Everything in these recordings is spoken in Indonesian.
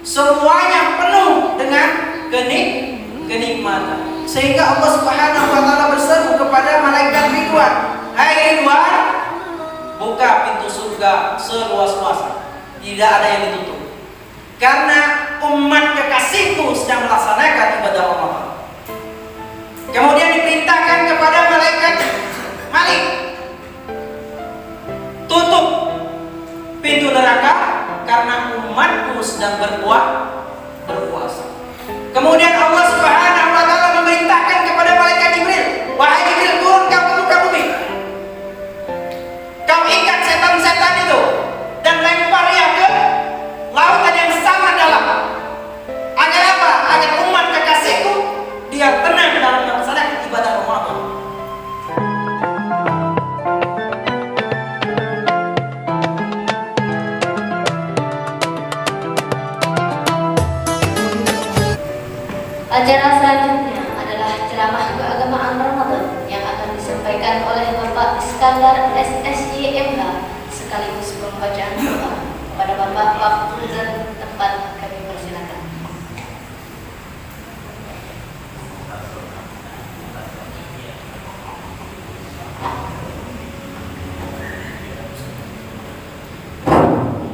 semuanya penuh dengan kenikmatan. Sehingga Allah Subhanahu wa taala berseru kepada malaikat Ridwan, "Hai Ridwan, buka pintu surga seluas-luasnya. Tidak ada yang ditutup. Karena umat kekasihku sedang melaksanakan ibadah Ramadan." Kemudian diperintahkan kepada malaikat Malik, "Tutup pintu neraka karena umatku sedang berpuasa." Kemudian Allah Subhanahu wa taala memerintahkan kepada malaikat Jibril, "Wahai Jibril, turun kau ke muka bumi. Kau ikat setan-setan itu dan lemparnya ke lautan yang sangat dalam. Agar apa? Agar umat kekasihku dia tenang dalam melaksanakan ibadah Ramadan." Acara selanjutnya adalah ceramah keagamaan Ramadan yang akan disampaikan oleh Bapak Iskandar SSY MH sekaligus pembacaan doa. Kepada Bapak, waktu dan tempat kami persilakan.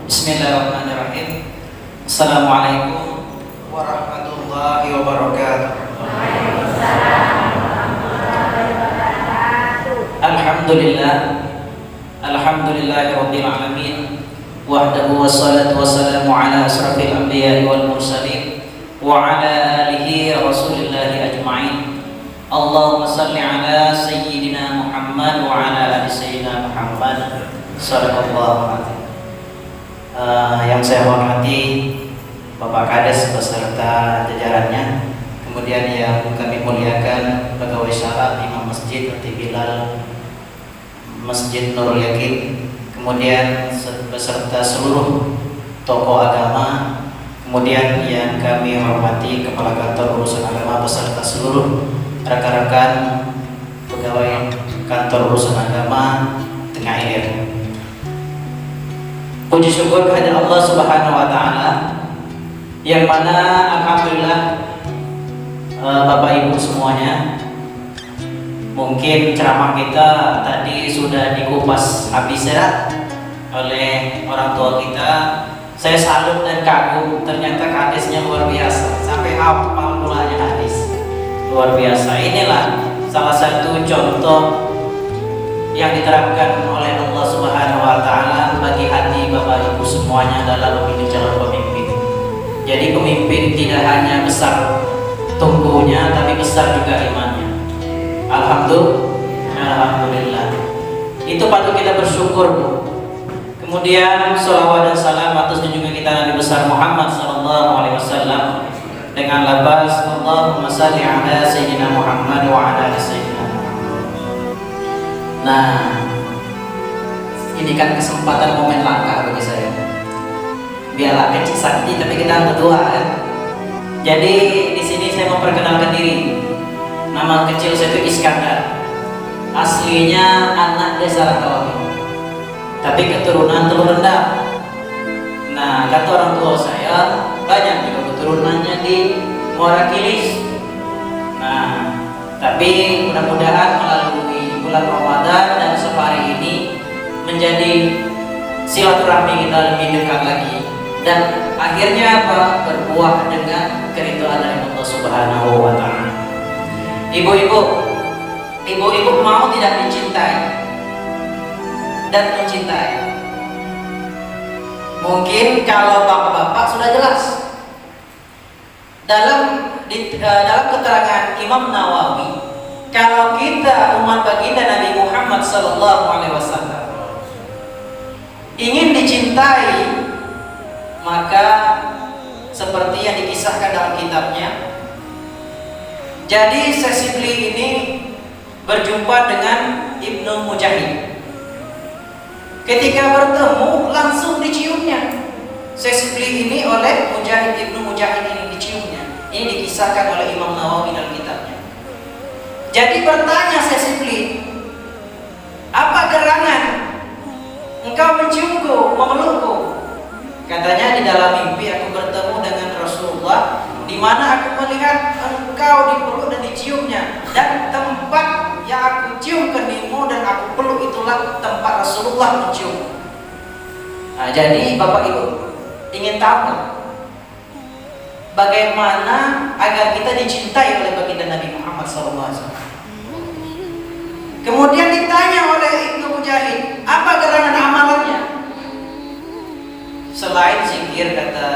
Bismillahirrahmanirrahim. Assalamualaikum warahmatullahi wabarakatuh. Alhamdulillah, alhamdulillahirabbil alamin, wahdahu wassalatu wassalamu ala asrafil anbiya'i wal mursalin wa ala alihi rasulillahi ajma'in. Allahumma salli ala sayyidina Muhammad wa ala ali sayyidina Muhammad sallallahu alaihi. Yang saya hormati Bapak Kades beserta jajarannya, kemudian yang kami muliakan pegawai syarat Imam Masjid Ati Bilal Masjid Nurul Yakin, kemudian beserta seluruh tokoh agama, kemudian yang kami hormati Kepala Kantor Urusan Agama beserta seluruh rekan-rekan pegawai Kantor Urusan Agama Tengah Ilir. Puji syukur kepada Allah Subhanahu wa taala yang mana alhamdulillah Bapak Ibu semuanya, mungkin ceramah kita tadi sudah dikupas habis ya oleh orang tua kita. Saya salut dan kagum, ternyata hadisnya luar biasa, sampai hafal pulanya hadis. Luar biasa. Inilah salah satu contoh yang diterapkan oleh Allah Subhanahu wa taala bagi hati Bapak Ibu semuanya dalam memilih calon pemimpin. Jadi pemimpin tidak hanya besar tungkunya, tapi besar juga imannya. Alhamdulillah. Itu patut kita bersyukur, Bu. Kemudian sholawat dan salam atas junjungan kita Nabi besar Muhammad sallallahu alaihi wasallam dengan lafaz Allahumma shalli ala sayyidina Muhammad wa ala ali sayyidina Muhammad. Nah, ini kan kesempatan momen langka bagi saya. Biarlah kecil sakti tapi kita berdua kan. Jadi di sini saya memperkenalkan diri. Nama kecil saya itu Iskandar. Aslinya anak desa Ratawawi, tapi keturunan Telur Rendah. Nah, kata orang tua saya banyak juga keturunannya di Muara Kilis. Nah, tapi mudah-mudahan melalui bulan Ramadan dan safari ini menjadi silaturahmi kita lebih dekat lagi, dan akhirnya apa? Berbuah dengan keridhaan dari Allah Subhanahu wa taala. Ibu-ibu mau tidak dicintai dan mencintai. Mungkin kalau bapak-bapak sudah jelas. Dalam keterangan Imam Nawawi, kalau kita umat baginda Nabi Muhammad SAW ingin dicintai, maka seperti yang dikisahkan dalam kitabnya. Jadi Sesibli ini berjumpa dengan Ibnu Mujahid. Ketika bertemu langsung diciumnya. Sesibli ini oleh Ibnu Mujahid ini diciumnya. Ini dikisahkan oleh Imam Nawawi dalam kitabnya. Jadi bertanya Sesibli, apa gerangan engkau menciumku, memelukku? Katanya, di dalam mimpi aku bertemu dengan mana aku melihat engkau dipeluk dan diciumnya, dan tempat yang aku cium keningmu dan aku peluk itulah tempat Rasulullah mencium. Nah, jadi Bapak Ibu ingin tahu bagaimana agar kita dicintai oleh baginda Nabi Muhammad SAW. Kemudian ditanya oleh Ibnu Mujahid, apa gerangan amalannya? Selain zikir, kata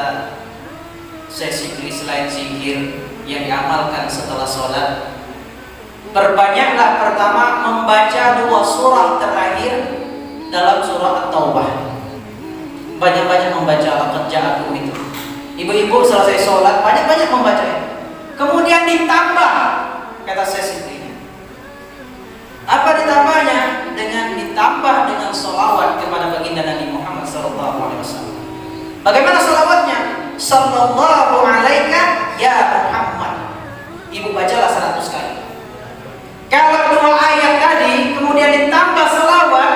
Syekh Sikri, selain zikir yang diamalkan setelah sholat, perbanyaklah pertama membaca 2 surah terakhir dalam surah At-Taubah. Banyak-banyak membaca laqad ja'akum itu. Ibu-ibu selesai sholat banyak-banyak membaca itu. Kemudian ditambah, kata Syekh Sikri, apa ditambahnya? Dengan ditambah dengan sholawat kepada baginda Nabi Muhammad SAW. Bagaimana sholawatnya? Sallallahu alaika ya Muhammad. Ibu bacalah 100 kali. Kalau 2 ayat tadi kemudian ditambah sholawat,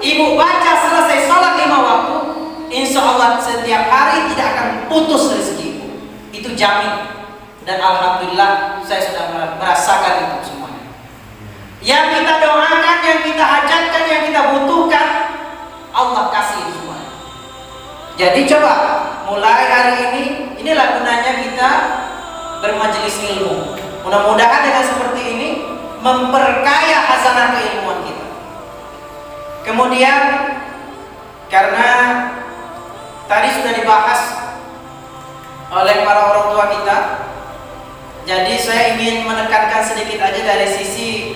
ibu baca selesai sholat 5 waktu, insya Allah setiap hari tidak akan putus rezeki. Itu jamin. Dan alhamdulillah saya sudah merasakan itu semuanya. Yang kita doakan, yang kita hajatkan, yang kita butuhkan, Allah kasih semua. Jadi coba mulai hari ini, inilah gunanya kita bermajelis ilmu. Mudah-mudahan dengan seperti ini memperkaya hasanah keilmuan kita. Kemudian karena tadi sudah dibahas oleh para orang tua kita, jadi saya ingin menekankan sedikit aja dari sisi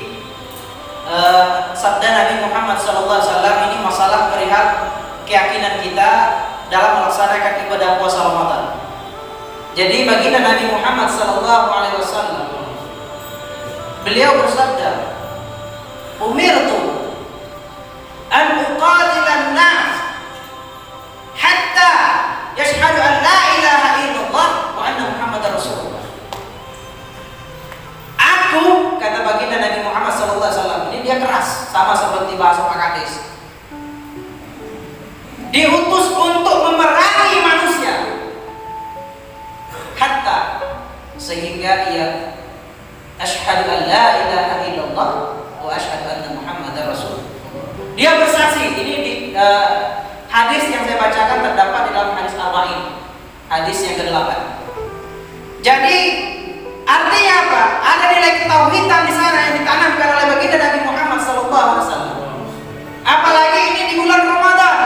sabda Nabi Muhammad SAW. Ini masalah perihal keyakinan kita dalam melaksanakan ibadah puasa Ramadan. Jadi baginda Nabi Muhammad SAW, beliau bersabda, umirtu an uqatilan nas hatta yashhadu an la ilaha illallah wa anna Muhammadar Rasulullah. Aku, kata baginda Nabi Muhammad SAW, ini dia keras, sama seperti bahasa Pak Kades, diutus untuk memerangi manusia hatta, sehingga ia asyhadu an la ilaha illallah wa asyhadu anna Muhammadar Rasul. Dia bersaksi. Ini di hadis yang saya bacakan terdapat di dalam hadis Arba'in, hadis yang ke-8. Jadi artinya apa? Ada nilai ketauhidan di sana yang ditanamkan oleh baginda Nabi Muhammad SAW. Apalagi ini di bulan Ramadan.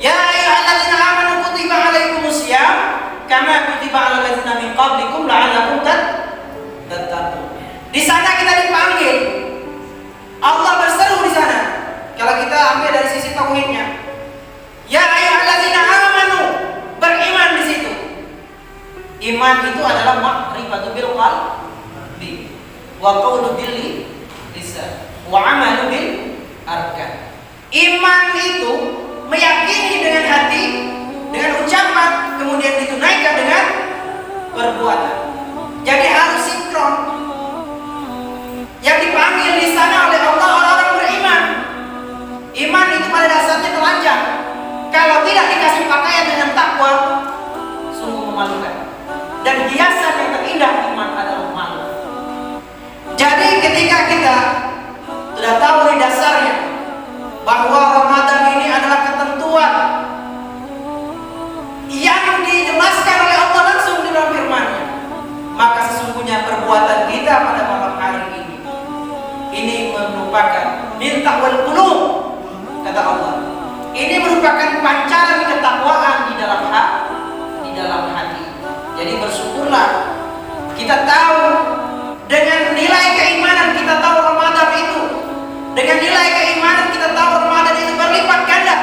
Ya ayyuhalladzina amanu kutiba alaikumusiyam kama kutiba alal ladzina min qablikum la'allakum tattaqun. Di sana kita dipanggil. Allah berseru di sana. Kalau kita ambil dari sisi tauhidnya, ya ayyuhalladzina amanu, beriman di situ. Iman itu adalah ma'rifatu bil qalbi wa qawlu bil lisan wa amalu bil arkan. Iman itu meyakini dengan hati, dengan ucapan, kemudian ditunaikan dengan perbuatan. Jadi harus sinkron. Yang dipanggil di sana oleh Allah orang-orang beriman. Iman itu pada dasarnya telanjang. Kalau tidak dikasih pakaian dengan takwa, sungguh memalukan. Dan hiasan yang terindah iman adalah malu. Jadi ketika kita sudah tahu di dasarnya bahwa Ramadan ini adalah ketentuan yang dijelaskan oleh Allah langsung di dalam firman-Nya, maka sesungguhnya perbuatan kita pada malam hari ini merupakan mirtahul qulub, kata Allah. Ini merupakan pancaran ketakwaan di dalam hati. Jadi bersyukurlah kita tahu dengan nilai keimanan, kita tahu Ramadan itu. Dengan nilai keimanan kita tahu Ramadan itu berlipat ganda.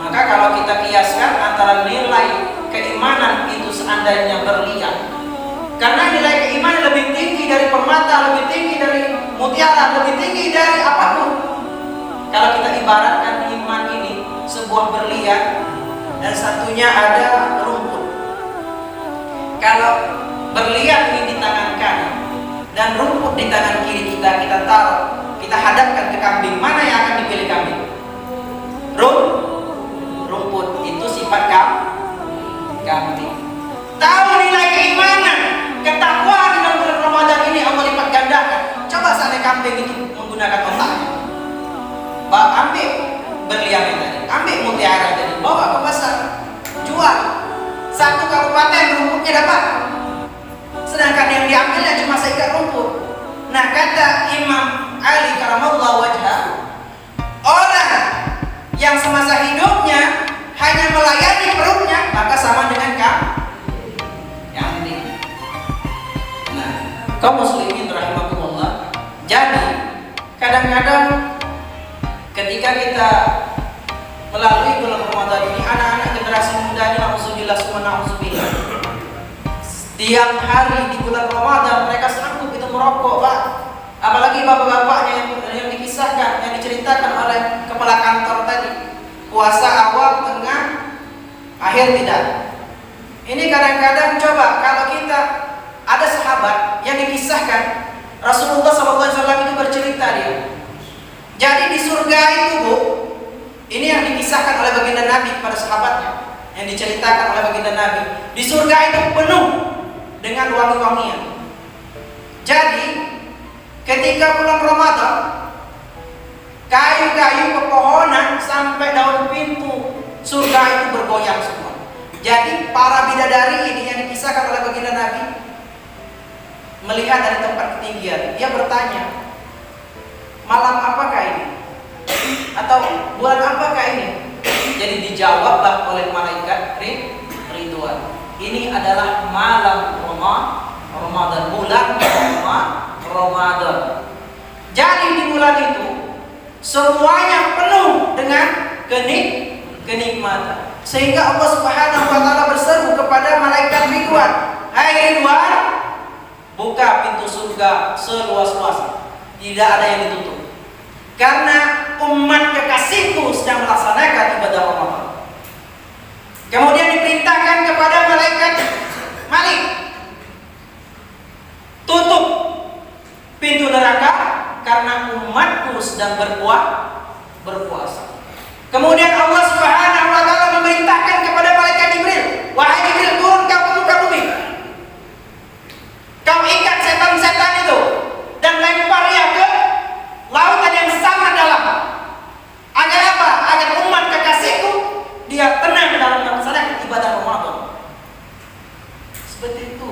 Maka kalau kita kiaskan antara nilai keimanan itu seandainya berlian, karena nilai keimanan lebih tinggi dari permata, lebih tinggi dari mutiara, lebih tinggi dari apapun. Kalau kita ibaratkan iman ini sebuah berlian dan satunya ada rumput. Kalau berlian ini di tangan kanan dan rumput di tangan kiri kita taruh, kita hadapkan ke kambing, mana yang akan dipilih kambing? Rumput itu sifat kambing. kambing itu menggunakan otaknya. Ambil berlian tadi, ambil mutiara tadi, bawa ke pasar, jual. Satu kabupaten rumputnya dapat. Sedangkan yang diambilnya cuma seikat rumput. Nah, kata Imam Ali karamallahu wajhah, orang yang semasa hidupnya hanya melayani perutnya, maka sama dengan kambing. Nah, kaum muslimin rahimakumullah. Jadi, kadang-kadang ketika kita melalui bulan Ramadan ini, anak-anak generasi muda ini na'udzubillah summa na'udzubillah, setiap hari di bulan Ramadan mereka sanggup itu merokok, Pak. Apalagi bapak-bapaknya yang dikisahkan, yang diceritakan oleh kepala kantor tadi, puasa awal, tengah, akhir tidak. Ini kadang-kadang coba kalau kita ada sahabat yang dikisahkan Rasulullah SAW itu bercerita dia. Jadi di surga itu, Bu, ini yang dikisahkan oleh baginda Nabi kepada sahabatnya, yang diceritakan oleh baginda Nabi. Di surga itu penuh dengan wangi-wangian. Jadi ketika bulan Ramadan, kayu-kayu pepohonan sampai daun pintu surga itu bergoyang semua. Jadi para bidadari ini yang dikisahkan oleh baginda Nabi melihat dari tempat ketinggian, dia bertanya, malam apakah ini? Atau bulan apakah ini? Jadi dijawablah oleh malaikat Ridwan, ini adalah malam Ramadan, bulan Ramadan. Jadi di bulan itu semuanya penuh dengan kenikmatan, sehingga Allah Subhanahu wa taala berseru kepada malaikat Ridwan, "Hai Ridwan, buka pintu surga seluas-luasnya, tidak ada yang ditutup. Karena umat kekasihku sedang melaksanakan ibadah Ramadan." Kemudian diperintahkan kepada malaikat Malik, tutup pintu neraka karena umatku sedang berpuasa. Kemudian Allah Subhanahu wa taala memerintahkan kepada malaikat Jibril, "Wahai Jibril, turun kau ke muka bumi. Kau ikat setan-setan itu dan lempar dia ke lautan yang sangat dalam. Agar apa? Agar umat kekasihku dia tenang dalam melaksanakan ibadah Ramadan." Seperti itu.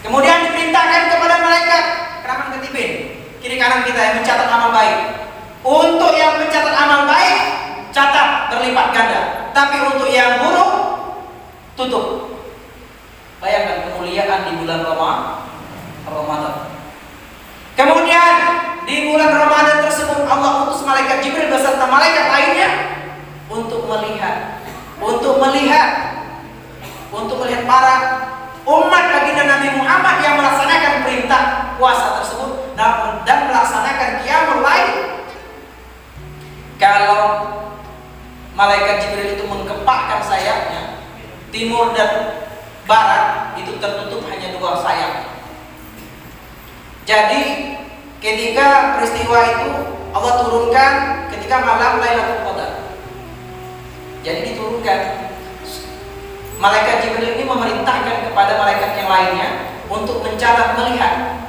Kemudian diperintahkan kepada malaikat keraman ketibin, kiri kanan kita yang mencatat amal baik. Untuk yang mencatat amal baik, catat berlipat ganda. Tapi untuk yang buruk, tutup. Bayangkan kemuliaan di bulan Ramadan. Kemudian di bulan Ramadan tersebut Allah utus malaikat Jibril beserta malaikat lainnya untuk melihat para umat baginda Nabi Muhammad yang melaksanakan perintah puasa tersebut dan melaksanakan qiyamul lail. Kalau malaikat Jibril itu mengepakkan sayapnya, timur dan barat itu tertutup hanya 2 sayap. Jadi ketika peristiwa itu Allah turunkan ketika malam Lailatul Qadar. Jadi diturunkan, malaikat Jibril ini memerintahkan kepada malaikat yang lainnya untuk mencatat melihat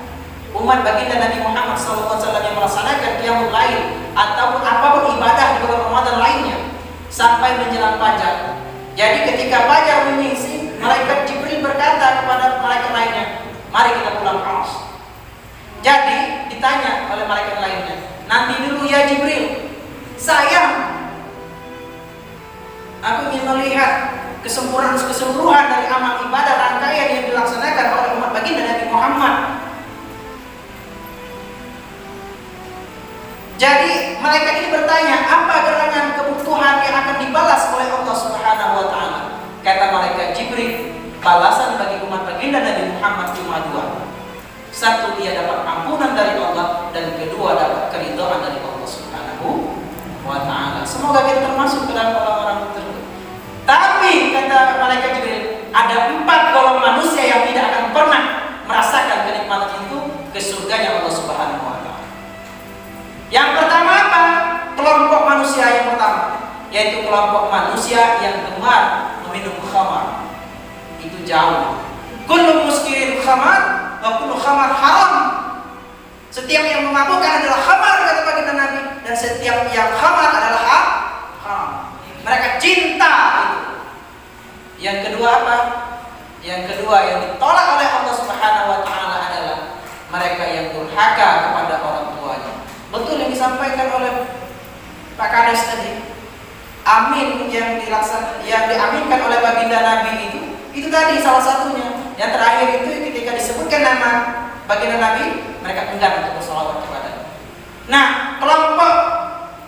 umat baginda Nabi Muhammad SAW yang melaksanakan qiyamul lail ataupun apapun ibadah di bulan Ramadan lainnya sampai menjelang fajar. Jadi ketika fajar menyingsing, malaikat Jibril berkata kepada malaikat lainnya, "Mari kita pulang kaos." Jadi ditanya oleh malaikat lainnya, "Nanti dulu ya Jibril, sayang, aku ingin melihat keseluruhan dari amal ibadah rangkaian yang dilaksanakan oleh umat baginda Nabi Muhammad." Jadi malaikat ini bertanya, apa gerangan kebutuhan yang akan dibalas oleh Allah Subhanahu wa taala? Kata malaikat Jibril, balasan bagi umat baginda Nabi Muhammad cuma 2. Satu, dia dapat ampunan dari Allah, dan kedua dapat keridhaan dari Allah Subhanahu wa taala. Semoga kita termasuk ke dalam orang-orang tersebut. Tapi kata malaikat Jibril, ada 4 golongan manusia yang tidak akan pernah merasakan kenikmatan itu ke surganya Allah Subhanahu wa taala. Yang pertama apa? Kelompok manusia yang pertama, yaitu kelompok manusia yang gemar meminum khamar. Itu jauh. Kullu muskirin khamar wa kullu khamar haram. Setiap yang memabukkan adalah khamar, kata baginda Nabi, dan setiap yang khamar adalah haram. Mereka cinta itu. Yang kedua apa? Yang kedua yang ditolak oleh Allah Subhanahu wa taala adalah mereka yang durhaka kepada orang tuanya. Betul yang disampaikan oleh Pak Kades tadi. Amin yang diaminkan oleh baginda Nabi itu tadi salah satunya. Yang terakhir itu ketika disebutkan nama baginda Nabi, mereka enggan untuk bersalawat kepada. Nah, kelompok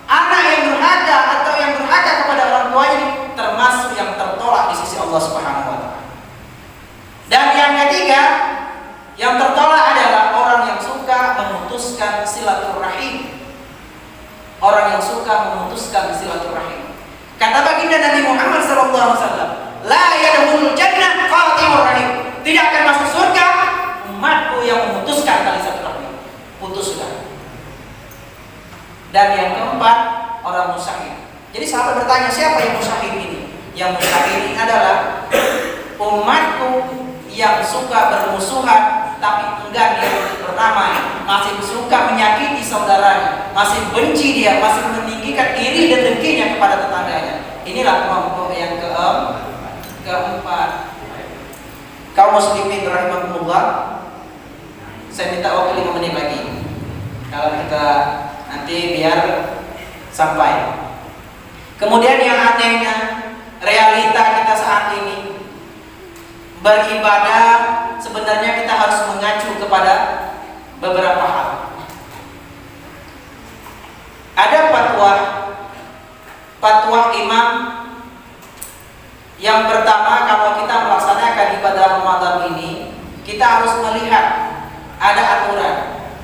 anak yang durhaka atau yang durhaka kepada orang tuanya ini termasuk yang tertolak di sisi Allah Subhanahu wa taala. Dan yang ketiga, yang tertolak adalah orang yang suka memutuskan silaturahim. Orang yang suka memutuskan silaturahim. Kata baginda Nabi Muhammad SAW, la yadkhulul jannah qatimur rahim. Tidak akan masuk surga umatku yang memutuskan tali silaturahim. Putuskan. Dan yang keempat, orang musyahid. Jadi sahabat bertanya, siapa yang musyahid ini? Yang musyahid ini adalah umatku yang suka bermusuhan tapi enggan dia untuk berdamai, masih suka menyakiti saudaranya, masih benci dia, masih meninggikan iri dan dengkinya kepada tetangganya. Inilah kelompok yang keempat. Kaum muslimin rahimakumullah, saya minta waktu 5 menit lagi. Kalau kita nanti biar sampai. Kemudian yang anehnya, realita kita saat ini beribadah sebenarnya kita harus mengacu kepada beberapa hal. Ada fatwa imam. Yang pertama, kalau kita melaksanakan ibadah Ramadan ini, kita harus melihat ada aturan.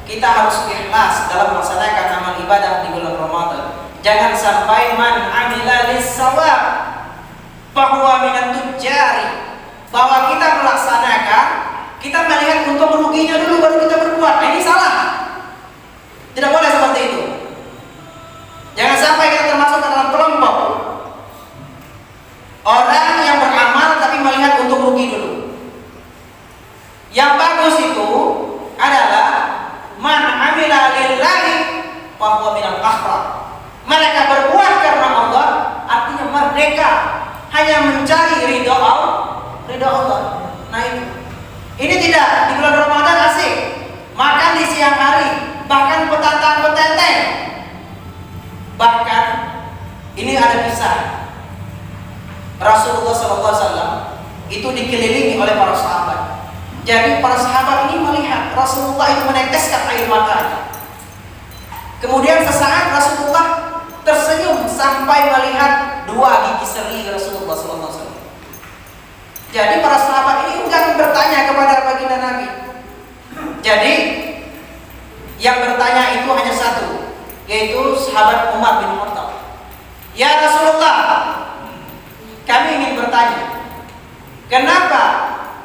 Kita harus ikhlas dalam melaksanakan amal ibadah di bulan Ramadan. Jangan sampai man amila lis-shawab fahuwa minat tujari. Bahwa kita melaksanakan, kita melihat untung ruginya dulu baru kita berbuat. Ini salah. Tidak boleh seperti itu. Jangan sampai kita termasuk dalam kelompok orang yang beramal tapi melihat untung rugi dulu. Yang bagus itu adalah man amila lillahi wa huwa minal akhlaq. Mereka berbuat karena Allah, artinya merdeka, hanya mencari ridha Allah. Nah ini tidak di bulan Ramadan asik makan di siang hari, bahkan petantang-petenteng. Bahkan ini ada kisah Rasulullah SAW itu dikelilingi oleh para sahabat. Jadi para sahabat ini melihat Rasulullah itu meneteskan air mata. Kemudian sesaat Rasulullah tersenyum sampai melihat 2 gigi seri Rasulullah SAW. Jadi para sahabat ini enggan bertanya kepada baginda Nabi. Jadi yang bertanya itu hanya satu, yaitu sahabat Umar bin Khattab. Ya Rasulullah, kami ingin bertanya, kenapa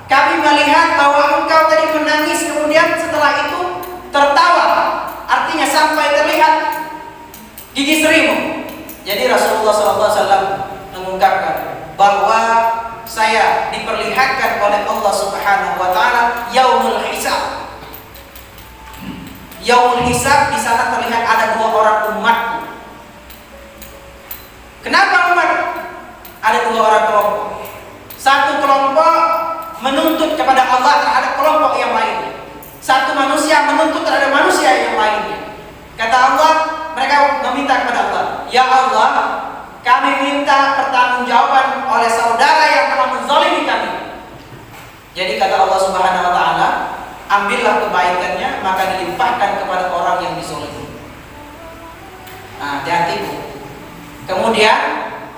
kami melihat bahwa engkau tadi menangis kemudian setelah itu tertawa, artinya sampai terlihat gigi serimu. Jadi Rasulullah SAW mengungkapkan bahwa saya diperlihatkan oleh Allah Subhanahu wa taala yaumul hisab. Yaumul hisab, di sana terlihat ada 2 orang umatku. Kenapa umat? Ada 2 orang kelompok. Satu kelompok menuntut kepada Allah terhadap kelompok yang lainnya. Satu manusia menuntut terhadap manusia yang lainnya. Kata Allah, mereka meminta kepada Allah, ya Allah, kami minta pertanggungjawaban oleh saudara yang telah menzalimi kami. Jadi kata Allah Subhanahu wa taala, ambillah kebaikannya maka dilimpahkan kepada orang yang dizalimi. Nah, hati-hati Bu. Kemudian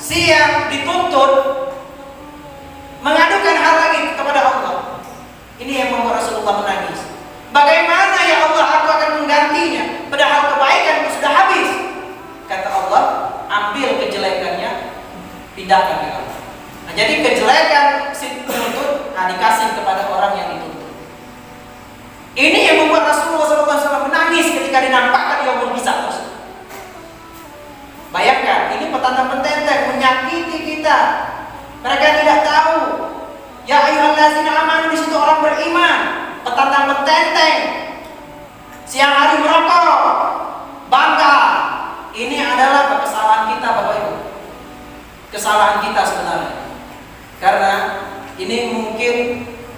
si yang dituntut mengadukan hal lagi kepada Allah. Ini yang membuat Rasulullah menangis. Bagaimana ya Allah aku akan menggantinya, padahal kebaikan sudah habis. Kata Allah, ambil kejelekannya, pindahkan ke Allah. Nah, jadi kejelekan si penuntut dikasih kepada orang yang dituntut. Ini yang membuat Rasulullah SAW menangis ketika dinampakkan yaumul hisab tersebut. Bayangkan, ini petantang-petenteng menyakiti kita. Mereka tidak tahu. Ya ayyuhallazina amanu, di situ orang beriman. Petantang-petenteng siang hari kesalahan kita sebenarnya. Karena ini mungkin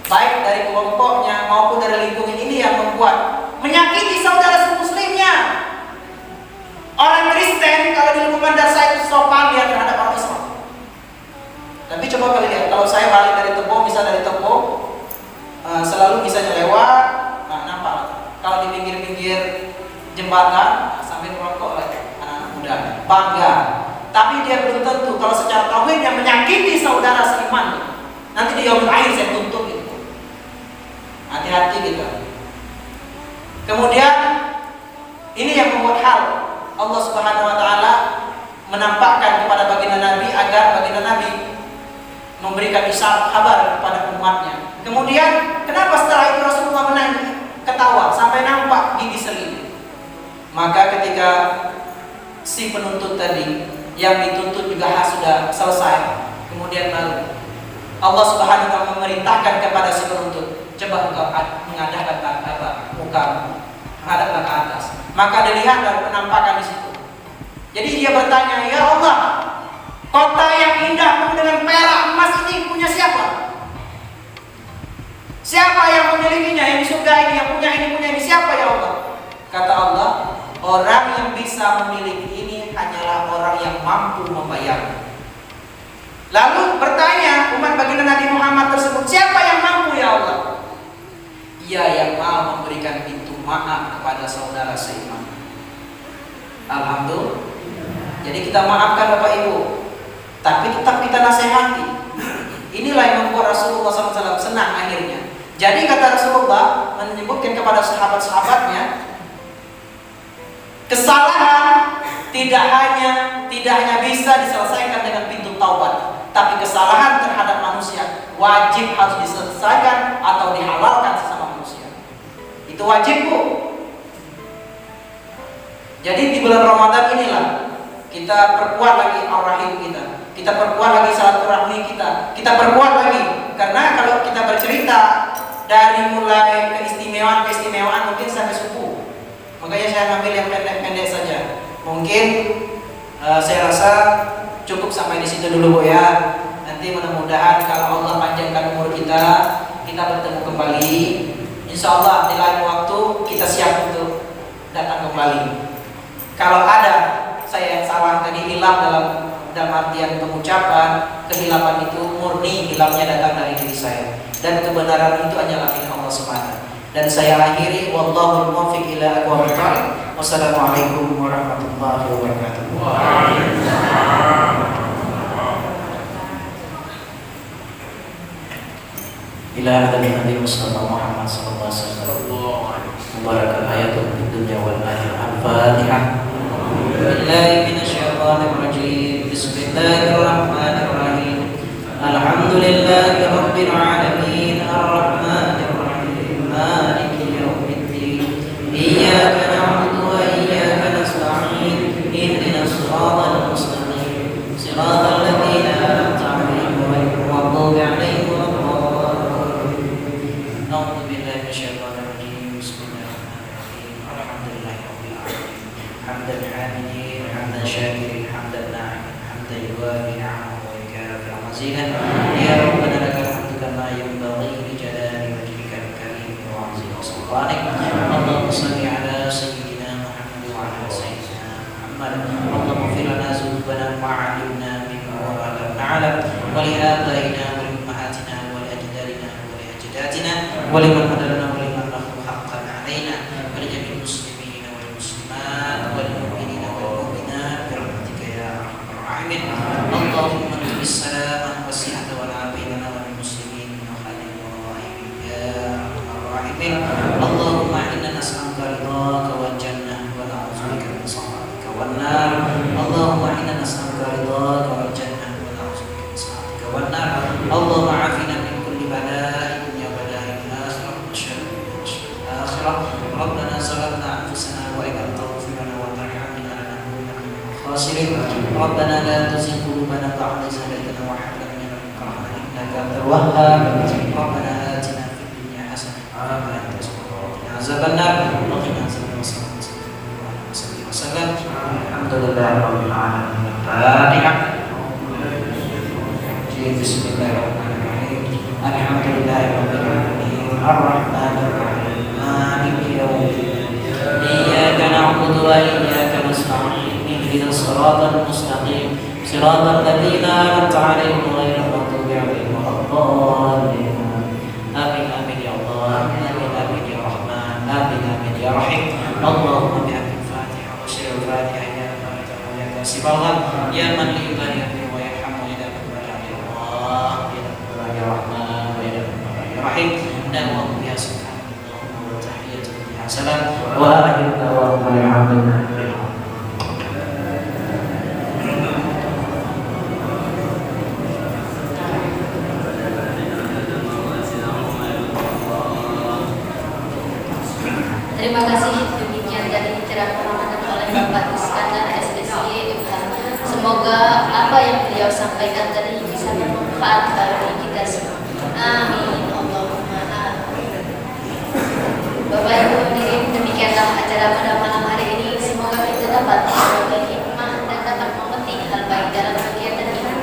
baik dari kelompoknya maupun dari lingkungan ini yang membuat menyakiti saudara semuslimnya. Orang Kristen kalau di lingkungan dasar itu sopan dia terhadap orang Islam. Tapi coba kalian lihat, kalau saya balik dari Tebo, misalnya dari Tebo, selalu misalnya lewat, nampak. Kalau di pinggir-pinggir jembatan sambil merokok lagi anak-anak muda, bangga. Tapi dia belum tentu kalau secara tauhid yang menyakiti saudara seiman. Nanti di yaumul akhir saya tuntut gitu. Hati-hati gitu. Kemudian ini yang membuat hal Allah Subhanahu wa taala menampakkan kepada baginda Nabi agar baginda Nabi memberikan isyarat kabar kepada umatnya. Kemudian kenapa setelah itu Rasulullah ketawa sampai nampak gigi seli? Maka ketika si penuntut tadi yang dituntut juga sudah selesai, kemudian baru Allah Subhanahu wa taala memerintahkan kepada si penuntut, coba engkau menghadapkan muka, menghadaplah ke atas. Maka dilihat dari penampakan di situ. Jadi dia bertanya, ya Allah, kota yang indah penuh dengan perak emas ini punya siapa? Siapa yang memilikinya? Yang di surga ini, yang punya ini, siapa ya Allah? Kata Allah, orang yang bisa memiliki ini hanyalah orang yang mampu membayar. Lalu bertanya umat baginda Nabi Muhammad tersebut, siapa yang mampu ya Allah? Ia yang mau memberikan pintu maaf kepada saudara seiman. Alhamdulillah. Jadi kita maafkan Bapak Ibu, tapi tetap kita nasihati. Inilah yang membuat Rasulullah SAW senang akhirnya. Jadi kata Rasulullah menyebutkan kepada sahabat-sahabatnya, kesalahan tidak hanya bisa diselesaikan dengan pintu taubat, tapi kesalahan terhadap manusia wajib harus diselesaikan atau dihalalkan sesama manusia. Itu wajib, Bu. Jadi di bulan Ramadan inilah kita perkuat lagi ar-rahim kita perkuat lagi silaturahmi kita perkuat lagi. Karena kalau kita bercerita dari mulai keistimewaan mungkin sampai subuh, makanya saya ambil yang pendek-pendek saja. Mungkin saya rasa cukup sampai di situ dulu, Bu ya. Nanti mudah-mudahan kalau Allah panjangkan umur kita bertemu kembali. Insya Allah di lain waktu kita siap untuk datang kembali. Kalau ada saya yang salah tadi hilang dalam artian pengucapan, kehilapan itu murni hilangnya datang dari diri saya, dan kebenaran itu hanyalah milik Allah semata. Dan saya akhiri, wallahul muwaffiq ila aqwamit thoriq. Wassalamualaikum warahmatullahi wabarakatuh. Ila hadarin Nabi Mustafa Muhammad sallallahu alaihi wasallam. Mubarakah ayatul dunya wal akhirah. Al-Fatihah. Billahi minasyaitonir rajim. Bismillahirrahmanirrahim. Alhamdulillahi rabbil alamin. Ar-Rahmanir Rahim. Maliki yaumiddin. Iyyaka na'budu wa iyyaka nasta'in. Ihdinas siratal mustaqim. Siratal ladzina an'amta 'alaihim ghairil maghdubi 'alaihim waladdallin. A'udzu billahi minasyaitonir rajim. Bismillahirrahmanirrahim. Alhamdulillahirabbil alamin. Hamdan hamidin, hamdan syakirin, hamdan na'imin, hamdan yuwafi ni'amahu wa yukafi mazidan. Ya Rabbana lakal hamdu kama yanbaghi li jalali wajhikal karim wa 'azimi sultanik. Allahumma shalli ala sayyidina Muhammad wa ala sayyidina Muhammad. Allahumma ighfir lana dhunubana ma 'alimna minhu wa ma lam na'lam, wa li abaina wa li ummahatina wa li ajdadina wa li ajdatina wa liman hadana wa liman lahu haqqan 'alaina wa li jami'il muslimina wal muslimat wal mu'minina wal mu'minat bi rahmatika ya arhamar rahimin. Allahumma tu'is salama wasi'ata wal afiyata wal muslimin wa khalil rahimin ya arhamar rahimin. Allahumma inna nas'aluka ridhaka wal jannah wa na'udzubika min sakhatika wan nar. Allahumma inna nas'aluka ridhaka wal jannah wa na'udzubika min sakhatika wan nar. Allahumma 'afina min kulli bala'in ya bala'il akhirah wa syarril akhirah. Rabbana zalamna anfusana wa in lam taghfir lana wa tarhamna lanakunanna minal khasirin. Rabbana la tuzigh qulubana ba'da idh hadaytana wa hab lana min ladunka rahmatan innaka antal wahhab. Rabbana atina fid dunya hasanah wa qina azabannar. Wa qina azaban wasallam. Alhamdulillahirabbil alamin. Al-Fatihah. الرجيم بسم الله الرحمن الرحيم الحمد لله رب العالمين الرحمن الرحيم مالك يوم الدين إياك نعبد وإياك نستعين اهدنا الصراط المستقيم صراط الذين أنعمت عليهم غير المغضوب عليهم ولا الضالين آمين آمين يا الله آمين آمين يا رحمن آمين آمين يا رحيم اللهم بحق الفاتحة وسر الفاتحة يا فاتح ويا كاسب الله يا من لعباده ويرحم ويا كبر يا الله يا كبر يا رحمن ويا كبر يا رحيم نعم بها سبحانه وتحية بها سلام وآخر دعوانا الحمد لله رب العالمين. Terima kasih, demikian tadi ceramah oleh Bapak Iskandar SSY MH. Semoga apa yang beliau sampaikan tadi bisa bermanfaat bagi kita semua. Amin. Allahumma amin. Bapak Ibu hadirin, demikianlah acara pada malam hari ini. Semoga kita dapat berbagai hikmah dan dapat memetik hal baik dalam kegiatan ini.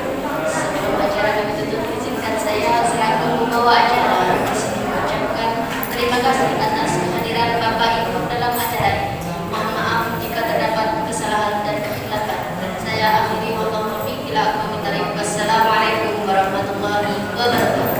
Sebelum acara kami tutup, izinkan saya selaku pembawa acara di sini mengucapkan terima kasih atas kehadiran Bapak Ibu dalam acara ini. Mohon maaf jika terdapat kesalahan dan kekhilafan. Saya akhiri wallahu muwaffiq ila aqwamit thoriq. Wassalamualaikum warahmatullahi wabarakatuh.